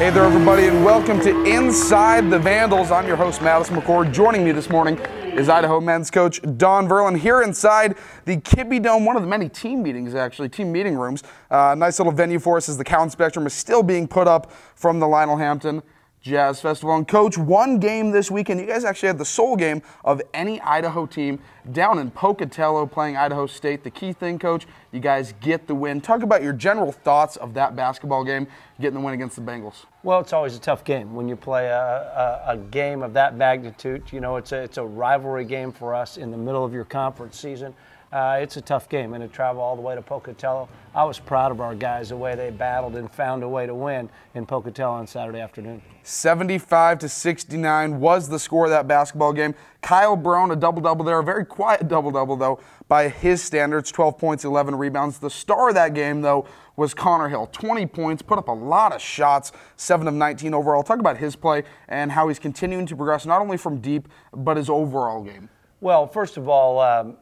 Hey there, everybody, and welcome to Inside the Vandals. I'm your host, Madison McCord. Joining me this morning is Idaho men's coach Don Verlin here inside the Kibbe Dome, one of the many team meetings, actually, team meeting rooms. Nice little venue for us as the Count Spectrum is still being put up from the Lionel Hampton Jazz Festival. And Coach, one game this weekend. You guys actually had the sole game of any Idaho team down in Pocatello playing Idaho State. The key thing, Coach, you guys get the win. Talk about your general thoughts of that basketball game, getting the win against the Bengals. Well, it's always a tough game when you play a game of that magnitude. You know, it's a rivalry game for us in the middle of your conference season. It's a tough game, and to travel all the way to Pocatello, I was proud of our guys, the way they battled and found a way to win in Pocatello on Saturday afternoon. 75-69 was the score of that basketball game. Kyle Brown, a double-double there, a very quiet double-double, though, by his standards, 12 points, 11 rebounds. The star of that game, though, was Connor Hill, 20 points, put up a lot of shots, 7 of 19 overall. Talk about his play and how he's continuing to progress, not only from deep, but his overall game. Well, first of all,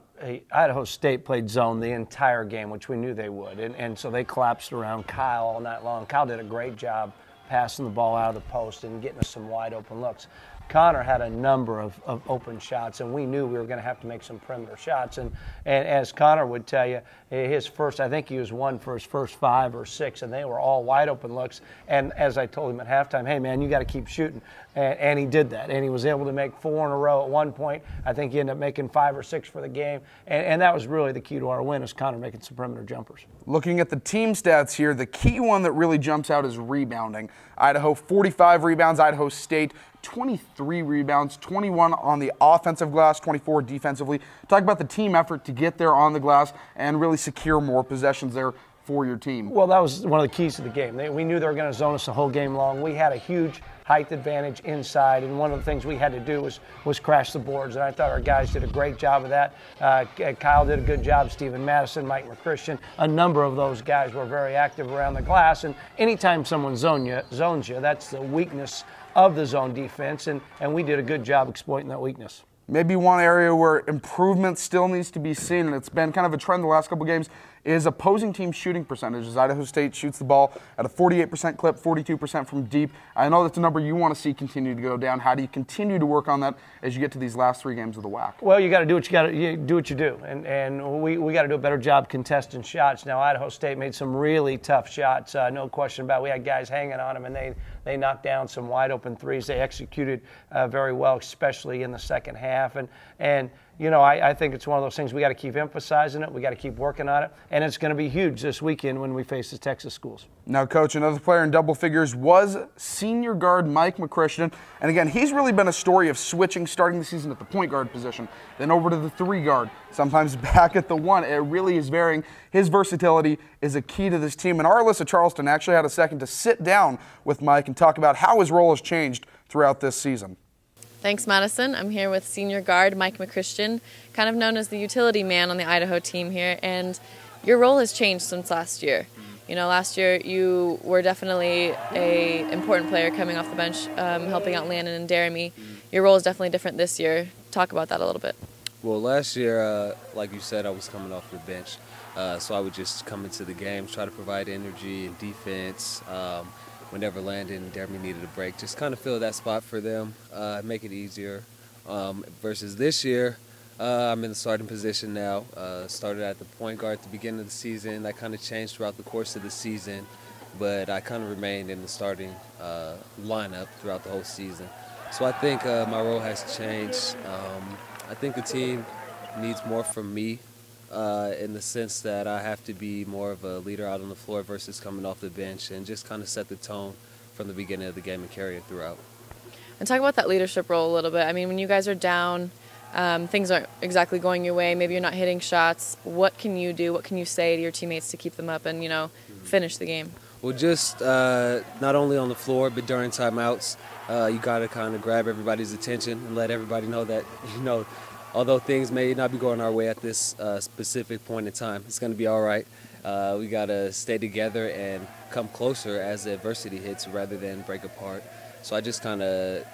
Idaho State played zone the entire game, which we knew they would, and so they collapsed around Kyle all night long. Kyle did a great job passing the ball out of the post and getting us some wide open looks. Connor had a number of open shots, and we knew we were going to have to make some perimeter shots. And as Connor would tell you, his first, I think he was one for his first 5 or 6, and they were all wide open looks. And as I told him at halftime, hey, man, you got to keep shooting. And he did that, and he was able to make 4 in a row at one point. I think he ended up making 5 or 6 for the game. And that was really the key to our win, is Connor making some perimeter jumpers. Looking at the team stats here, the key one that really jumps out is rebounding. Idaho, 45 rebounds. Idaho State, 23 rebounds, 21 on the offensive glass, 24 defensively. Talk about the team effort to get there on the glass and really secure more possessions there for your team. Well, that was one of the keys to the game. We knew they were going to zone us the whole game long. We had a huge height advantage inside, and one of the things we had to do was crash the boards, and I thought our guys did a great job of that. Kyle did a good job, Stephen Madison, Mike McChristian, a number of those guys were very active around the glass, and anytime someone zones you, that's the weakness of the zone defense, and we did a good job exploiting that weakness. Maybe one area where improvement still needs to be seen, and it's been kind of a trend the last couple games, is opposing team shooting percentages. Idaho State shoots the ball at a 48% clip, 42% from deep. I know that's a number you want to see continue to go down. How do you continue to work on that as you get to these last 3 games of the WAC? Well, you got to do what you do, and we got to do a better job contesting shots. Now, Idaho State made some really tough shots, no question about it. We had guys hanging on them, and they knocked down some wide open threes. They executed very well, especially in the second half, and you know, I think it's one of those things we got to keep emphasizing it. We got to keep working on it, and it's going to be huge this weekend when we face the Texas schools. Now, Coach, another player in double figures was senior guard Mike McChristian, and again, he's really been a story of switching, starting the season at the point guard position, then over to the 3 guard, sometimes back at the 1. It really is varying. His versatility is a key to this team, and our Alyssa Charleston actually had a second to sit down with Mike and talk about how his role has changed throughout this season. Thanks, Madison. I'm here with senior guard Mike McChristian, kind of known as the utility man on the Idaho team here, and your role has changed since last year. You know, last year you were definitely an important player coming off the bench, helping out Landon and Jeremy. Your role is definitely different this year. Talk about that a little bit. Well, last year, like you said, I was coming off the bench, so I would just come into the game, try to provide energy and defense. Whenever Landon and Jeremy needed a break, just kind of fill that spot for them, make it easier. Versus this year, I'm in the starting position now. Started at the point guard at the beginning of the season. That kind of changed throughout the course of the season, but I kind of remained in the starting lineup throughout the whole season. So I think my role has changed. I think the team needs more from me. In the sense that I have to be more of a leader out on the floor versus coming off the bench, and just kind of set the tone from the beginning of the game and carry it throughout. And talk about that leadership role a little bit. I mean, when you guys are down, things aren't exactly going your way, maybe you're not hitting shots, what can you do, what can you say to your teammates to keep them up and, you know, finish the game? Well, just not only on the floor, but during timeouts, you got to kind of grab everybody's attention and let everybody know that, you know, although things may not be going our way at this specific point in time, it's going to be all right. We got to stay together and come closer as the adversity hits rather than break apart. So I just kind of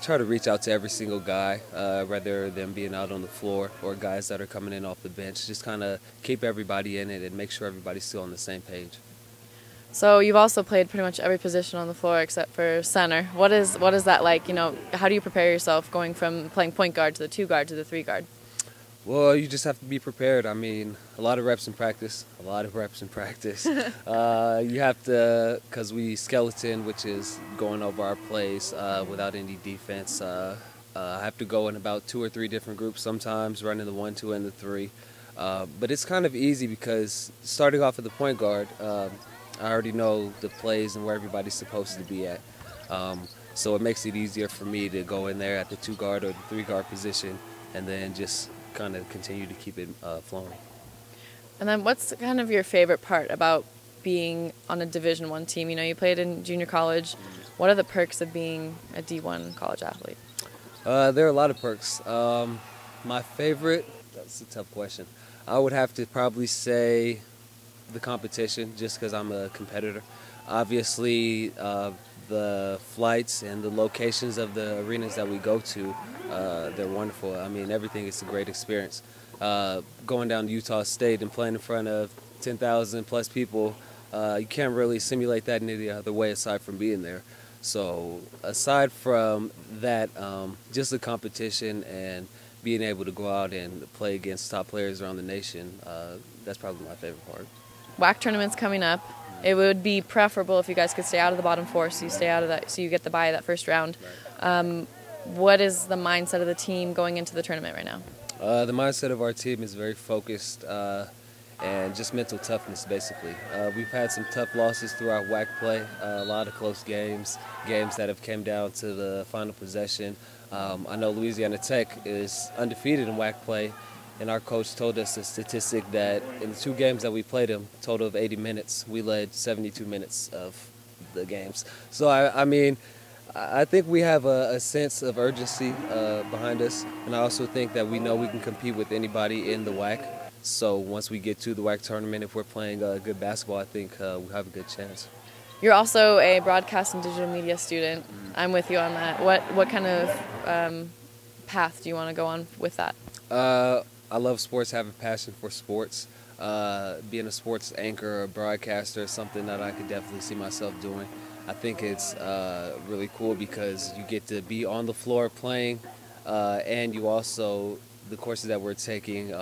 try to reach out to every single guy, rather than being out on the floor or guys that are coming in off the bench. Just kind of keep everybody in it and make sure everybody's still on the same page. So you've also played pretty much every position on the floor except for center. What is that like? You know, how do you prepare yourself going from playing point guard to the 2 guard to the 3 guard? Well, you just have to be prepared. I mean, a lot of reps in practice. You have to, because we skeleton, which is going over our plays without any defense. I have to go in about 2 or 3 different groups sometimes, running the 1, 2, and the 3. But it's kind of easy because starting off at the point guard, I already know the plays and where everybody's supposed to be at. So it makes it easier for me to go in there at the 2 guard or the 3 guard position and then just kind of continue to keep it flowing. And then what's kind of your favorite part about being on a Division I team? You know, you played in junior college. What are the perks of being a D1 college athlete? There are a lot of perks. My favorite, that's a tough question. I would have to probably say the competition, just because I'm a competitor. Obviously, the flights and the locations of the arenas that we go to, they're wonderful. I mean, everything is a great experience. Going down to Utah State and playing in front of 10,000 plus people, you can't really simulate that in any other way aside from being there. So aside from that, just the competition and being able to go out and play against top players around the nation, that's probably my favorite part. WAC tournament's coming up. It would be preferable if you guys could stay out of the bottom 4, so you stay out of that, so you get the bye that first round. What is the mindset of the team going into the tournament right now? The mindset of our team is very focused and just mental toughness, basically. We've had some tough losses throughout WAC play, a lot of close games that have come down to the final possession. I know Louisiana Tech is undefeated in WAC play, and our coach told us a statistic that in the 2 games that we played them, total of 80 minutes, we led 72 minutes of the games. So, I mean, I think we have a sense of urgency behind us, and I also think that we know we can compete with anybody in the WAC. So once we get to the WAC tournament, if we're playing good basketball, I think we have a good chance. You're also a broadcast and digital media student. I'm with you on that. What kind of path do you want to go on with that? I love sports, have a passion for sports. Being a sports anchor or broadcaster is something that I could definitely see myself doing. I think it's really cool because you get to be on the floor playing, and you also, the courses that we're taking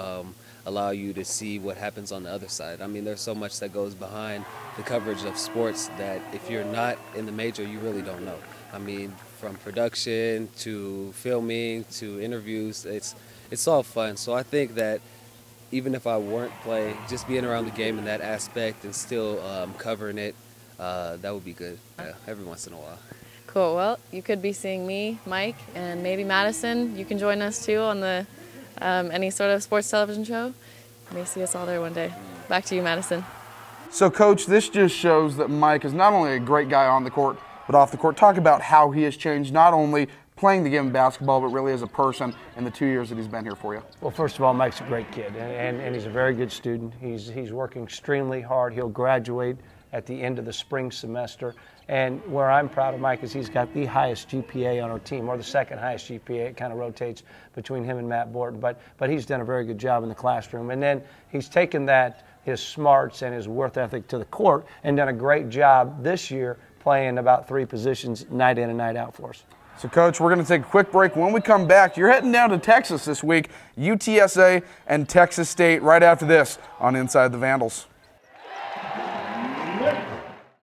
allow you to see what happens on the other side. I mean, there's so much that goes behind the coverage of sports that if you're not in the major, you really don't know. I mean, from production to filming to interviews, it's all fun. So I think that even if I weren't playing, just being around the game in that aspect and still covering it, that would be good, every once in a while. Cool. Well, you could be seeing me, Mike, and maybe Madison. You can join us too on the any sort of sports television show. You may see us all there one day. Back to you, Madison. So, Coach, this just shows that Mike is not only a great guy on the court, but off the court. Talk about how he has changed, not only playing the game of basketball, but really as a person in the 2 years that he's been here for you. Well, first of all, Mike's a great kid, and he's a very good student. He's working extremely hard. He'll graduate at the end of the spring semester. And where I'm proud of Mike is he's got the highest GPA on our team, or the second highest GPA. It kind of rotates between him and Matt Borton, but he's done a very good job in the classroom. And then he's taken that, his smarts and his work ethic to the court and done a great job this year playing about 3 positions night in and night out for us. So, Coach, we're going to take a quick break. When we come back, you're heading down to Texas this week, UTSA and Texas State, right after this on Inside the Vandals.